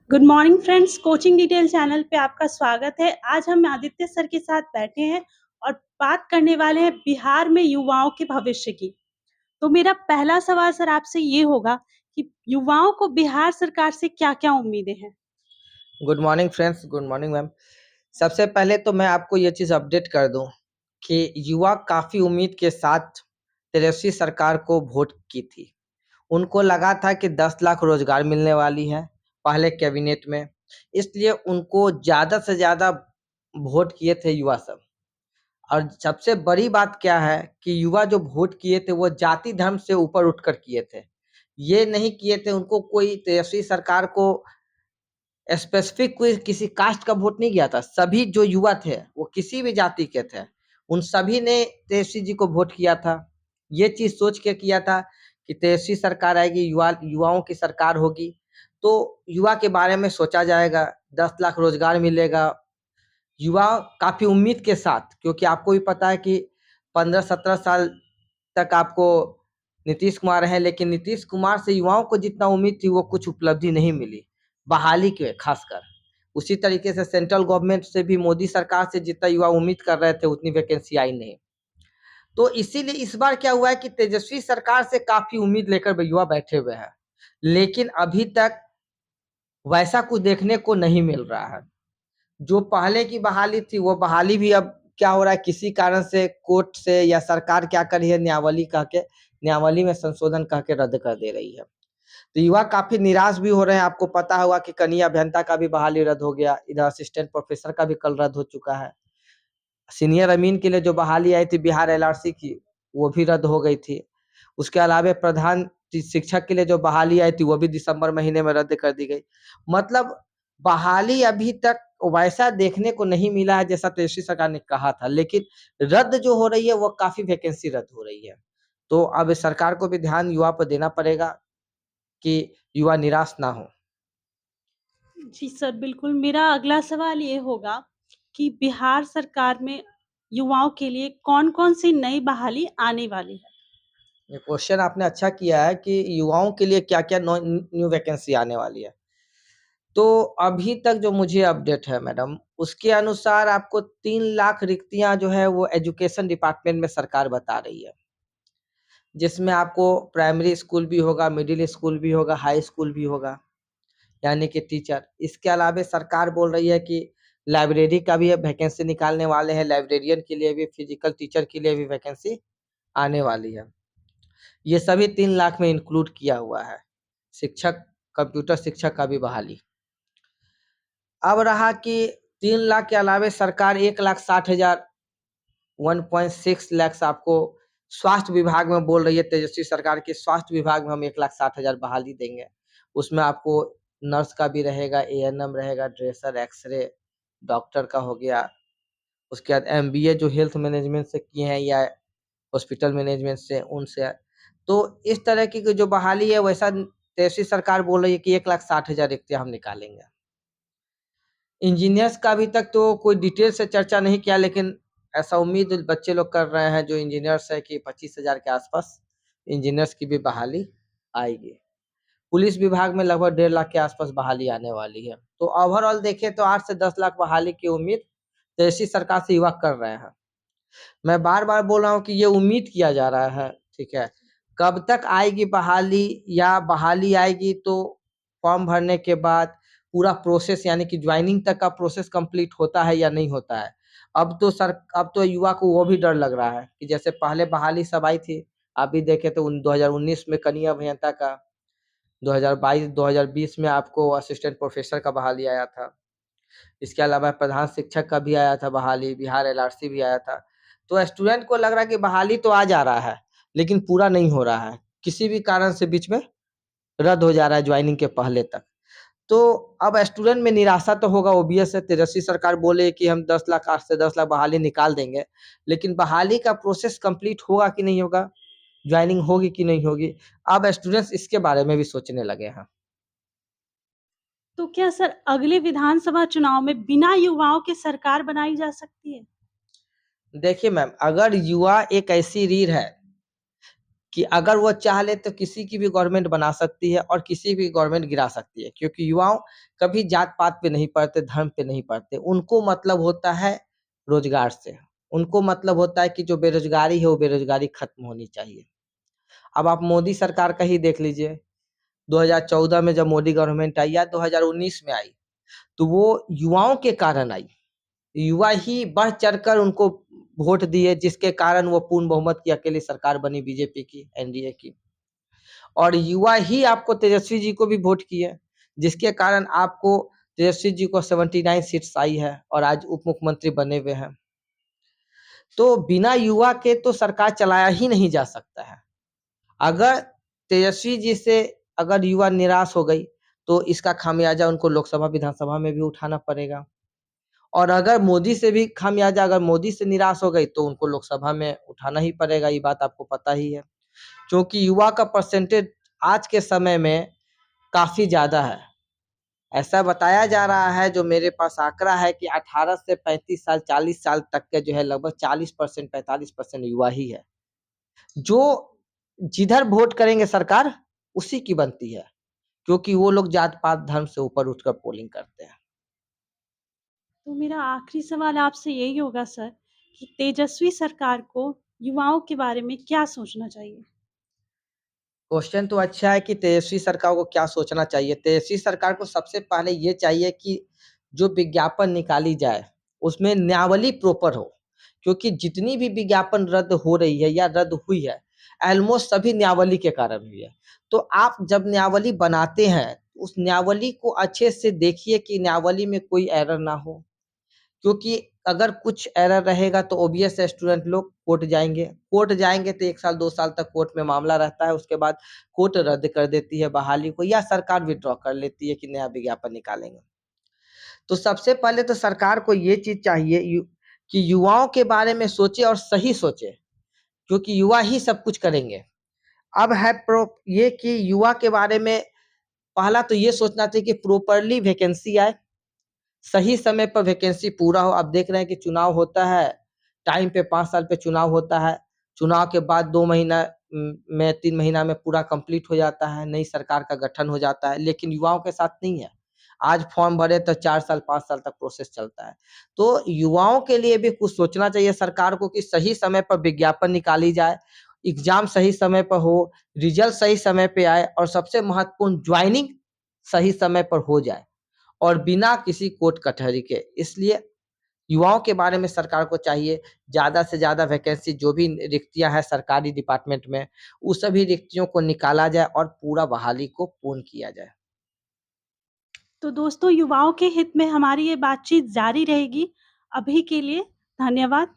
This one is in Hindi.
Good morning friends, coaching detail channel पे आपका स्वागत है। आज हम आदित्य सर के साथ बैठे हैं और बात करने वाले हैं बिहार में युवाओं के भविष्य की। तो मेरा पहला सवाल सर आपसे ये होगा कि युवाओं को बिहार सरकार से क्या-क्या उम्मीदें हैं? Good morning friends, good morning ma'am. सबसे पहले तो मैं आपको ये चीज़ अपडेट कर दूं कि युवा काफ़ी उम्मीद के साथ तेजस्वी सरकार को वोट की थी। उनको लगा था कि 10 लाख रोजगार मिलने वाली है पहले कैबिनेट में, इसलिए उनको ज़्यादा से ज़्यादा वोट किए थे युवा सब। और सबसे बड़ी बात क्या है कि युवा जो वोट किए थे वो जाति धर्म से ऊपर उठकर किए थे। ये नहीं किए थे, उनको कोई तेजस्वी सरकार को स्पेसिफिक कोई किसी कास्ट का वोट नहीं गया था। सभी जो युवा थे वो किसी भी जाति के थे, उन सभी ने तेजस्वी जी को वोट किया था। ये चीज सोच के किया था कि तेजस्वी सरकार आएगी, युवाओं की सरकार होगी, तो युवा के बारे में सोचा जाएगा, 10 लाख रोजगार मिलेगा। युवा काफी उम्मीद के साथ, क्योंकि आपको भी पता है कि 15-17 साल तक आपको नीतीश कुमार है, लेकिन नीतीश कुमार से युवाओं को जितना उम्मीद थी वो कुछ उपलब्धि नहीं मिली, बहाली के खासकर। उसी तरीके से सेंट्रल गवर्नमेंट से भी मोदी सरकार से जितना युवा उम्मीद कर रहे थे उतनी वैकेंसी आई नहीं। तो इसीलिए इस बार क्या हुआ है कि तेजस्वी सरकार से काफी उम्मीद लेकर युवा बैठे हुए हैं, लेकिन अभी तक वैसा कुछ देखने को नहीं मिल रहा है। जो पहले की बहाली थी वो बहाली भी अब क्या हो रहा है, किसी कारण से कोर्ट से या सरकार क्या कर रही है, न्यायावली कह के, न्यायावली में संशोधन कह के रद्द कर दे रही है। तो युवा काफी निराश भी हो रहे हैं। आपको पता होगा कि कनीय अभियंता का भी बहाली रद्द हो गया, इधर असिस्टेंट प्रोफेसर का भी कल रद्द हो चुका है। सीनियर अमीन के लिए जो बहाली आई थी बिहार एलआरसी की, वो भी रद्द हो गई थी। उसके अलावा प्रधान शिक्षक के लिए जो बहाली आई थी वो भी दिसंबर महीने में रद्द कर दी गई। मतलब बहाली अभी तक वैसा देखने को नहीं मिला है जैसा तेजस्वी सरकार ने कहा था, लेकिन रद्द जो हो रही है वो काफी वैकेंसी रद्द हो रही है। तो अब सरकार को भी ध्यान युवा पर देना पड़ेगा कि युवा निराश ना हो। जी सर, बिल्कुल। मेरा अगला सवाल ये होगा कि बिहार सरकार में युवाओं के लिए कौन-कौन सी नई बहाली आने वाली है? ये क्वेश्चन आपने अच्छा किया है कि युवाओं के लिए क्या-क्या न्यू वैकेंसी आने वाली है। तो अभी तक जो मुझे अपडेट है मैडम, उसके अनुसार आपको 3 लाख रिक्तियाँ जो है वो एजुकेशन डिपार्टमेंट में सरकार बता रही है। जिसमें आपको प्राइमरी स्कूल भी होगा, मिडिल स्कूल भी होगा, हाई स्कूल भी होगा, यानी कि टीचर। इसके अलावा सरकार बोल रही है कि लाइब्रेरी का भी वैकेंसी निकालने वाले हैं, लाइब्रेरियन के लिए भी, फिजिकल टीचर के लिए भी वैकेंसी आने वाली है। ये सभी 3 लाख में इंक्लूड किया हुआ है। शिक्षक, कंप्यूटर शिक्षक का भी बहाली। अब रहा कि 3 लाख के अलावे सरकार 1,60,000 1.6 लाख आपको स्वास्थ्य विभाग में बोल रही है। तेजस्वी सरकार के स्वास्थ्य विभाग में हम 1,60,000 बहाली देंगे। उसमें आपको नर्स का भी रहेगा, एएनएम रहेगा, ड्रेसर, एक्सरे, डॉक्टर का हो गया। उसके बाद एमबीए जो हेल्थ मैनेजमेंट से किए हैं या हॉस्पिटल मैनेजमेंट से, उनसे। तो इस तरह की जो बहाली है वैसा तेजस्वी सरकार बोल रही है कि 1,60,000 रिक्तियाँ हम निकालेंगे। इंजीनियर्स का अभी तक तो कोई डिटेल से चर्चा नहीं किया, लेकिन ऐसा उम्मीद बच्चे लोग कर रहे हैं जो इंजीनियर्स है कि 25,000 के आसपास इंजीनियर्स की भी बहाली आएगी। पुलिस विभाग में लगभग 1.5 लाख के आसपास बहाली आने वाली है। तो ओवरऑल देखें तो 8 से 10 लाख बहाली की उम्मीद तेजस्वी सरकार से युवा कर रहे हैं। मैं बार-बार बोल रहा हूँ कि ये उम्मीद किया जा रहा है, ठीक है। कब तक आएगी बहाली, या बहाली आएगी तो फॉर्म भरने के बाद पूरा प्रोसेस यानी कि जॉइनिंग तक का प्रोसेस कंप्लीट होता है या नहीं होता है। अब तो युवा को वो भी डर लग रहा है कि जैसे पहले बहाली सब आई थी, आप भी देखे तो 2019 में कनीय अभियंता का, 2022-2020 में आपको असिस्टेंट प्रोफेसर का बहाली आया था। इसके अलावा प्रधान शिक्षक का भी आया था बहाली, बिहार एलआरसी भी आया था। तो स्टूडेंट को लग रहा है कि बहाली तो आ जा रहा है, लेकिन पूरा नहीं हो रहा है। किसी भी कारण से बीच में रद्द हो जा रहा है ज्वाइनिंग के पहले तक। तो अब स्टूडेंट में निराशा तो होगा, ऑब्वियस है। तेजस्वी सरकार बोले कि हम 10 लाख, 8 से 10 लाख बहाली निकाल देंगे, लेकिन बहाली का प्रोसेस कंप्लीट होगा कि नहीं होगा, ज्वाइनिंग होगी कि नहीं होगी, अब स्टूडेंट्स इसके बारे में भी सोचने लगे हैं। तो क्या सर अगले विधानसभा चुनाव में बिना युवाओं के सरकार बनाई जा सकती है? देखिए मैम, अगर युवा एक ऐसी रीढ़ है कि अगर वो चाह ले तो किसी की भी गवर्नमेंट बना सकती है और किसी भी गवर्नमेंट गिरा सकती है, क्योंकि युवाओं कभी जात-पात पे नहीं पड़ते, धर्म पे नहीं पड़ते। उनको मतलब होता है रोज़गार से। उनको मतलब होता है कि जो बेरोज़गारी है, वो बेरोज़गारी खत्म होनी चाहिए। अब आप मोदी सरकार का ही देख लीजिए, 2014 में जब मोदी गवर्नमेंट आई या 2019 में आई, तो वो युवाओं के कारण आई। युवा ही बढ़-चढ़ कर उनको वोट दिए, जिसके कारण वो पूर्ण बहुमत की अकेली सरकार बनी बीजेपी की, एनडीए की। और युवा ही आपको तेजस्वी जी को भी वोट किए, जिसके कारण आपको तेजस्वी जी को 79 सीट्स आई है और आज उप मुख्यमंत्री बने हुए हैं। तो बिना युवा के तो सरकार चलाया ही नहीं जा सकता है। अगर तेजस्वी जी से अगर युवा निराश हो गई, तो इसका खामियाजा उनको लोकसभा, विधानसभा में भी उठाना पड़ेगा। और अगर मोदी से भी खामियाजा, अगर मोदी से निराश हो गई, तो उनको लोकसभा में उठाना ही पड़ेगा, ये बात आपको पता ही है। क्योंकि युवा का परसेंटेज आज के समय में काफ़ी ज़्यादा है। ऐसा बताया जा रहा है, जो मेरे पास आंकड़ा है, कि 18 से 35 साल, 40 साल तक के जो है लगभग 40% 45% युवा ही है। जो जिधर वोट करेंगे सरकार, उसी की बनती है, क्योंकि वो लोग जात-पात, धर्म से ऊपर उठकर पोलिंग करते हैं। तो मेरा आखिरी सवाल आपसे यही होगा सर कि तेजस्वी सरकार को युवाओं के बारे में क्या सोचना चाहिए? क्वेश्चन तो अच्छा है कि तेजस्वी सरकार को क्या सोचना चाहिए। तेजस्वी सरकार को सबसे पहले ये चाहिए कि जो विज्ञापन निकाली जाए, उसमें न्यावली प्रॉपर हो, क्योंकि जितनी भी विज्ञापन रद्द हो रही है या रद्द हुई है, ऑलमोस्ट सभी न्यावली के कारण हुई है। तो आप जब न्यावली बनाते हैं, उस न्यावली को अच्छे से देखिए कि न्यावली में कोई एरर ना हो। क्योंकि अगर कुछ एरर रहेगा तो ऑब्वियस है, स्टूडेंट लोग कोर्ट जाएँगे। कोर्ट जाएँगे तो 1 साल 2 साल तक कोर्ट में मामला रहता है, उसके बाद कोर्ट रद्द कर देती है बहाली को, या सरकार विथड्रॉ कर लेती है कि नया विज्ञापन निकालेंगे। तो सबसे पहले तो सरकार को ये चीज़ चाहिए कि युवाओं के बारे में सोचे और सही सोचे, क्योंकि युवा ही सब कुछ करेंगे। अब है ये कि युवा के बारे में पहला तो ये सोचना चाहिए कि प्रॉपर्ली वैकेंसी आए, सही समय पर वैकेंसी पूरा हो। अब देख रहे हैं कि चुनाव होता है, टाइम पे 5 साल पे चुनाव होता है। चुनाव के बाद 2 महीना में 3 महीना में पूरा कंप्लीट हो जाता है, नई सरकार का गठन हो जाता है, लेकिन युवाओं के साथ नहीं है। आज फॉर्म भरे तो 4 साल 5 साल तक प्रोसेस चलता है। तो युवाओं के लिए भी कुछ सोचना चाहिए सरकार को कि सही समय पर विज्ञापन निकाली जाए, एग्ज़ाम सही समय पर हो, रिज़ल्ट सही समय पे आए और सबसे महत्वपूर्ण जॉइनिंग सही समय पर हो जाए। और बिना किसी कोर्ट कचहरी के। इसलिए युवाओं के बारे में सरकार को चाहिए ज़्यादा से ज़्यादा वैकेंसी, जो भी रिक्तियाँ हैं सरकारी डिपार्टमेंट में, उस सभी रिक्तियों को निकाला जाए और पूरा बहाली को पूर्ण किया जाए। तो दोस्तों युवाओं के हित में हमारी ये बातचीत जारी रहेगी। अभी के लिए धन्यवाद।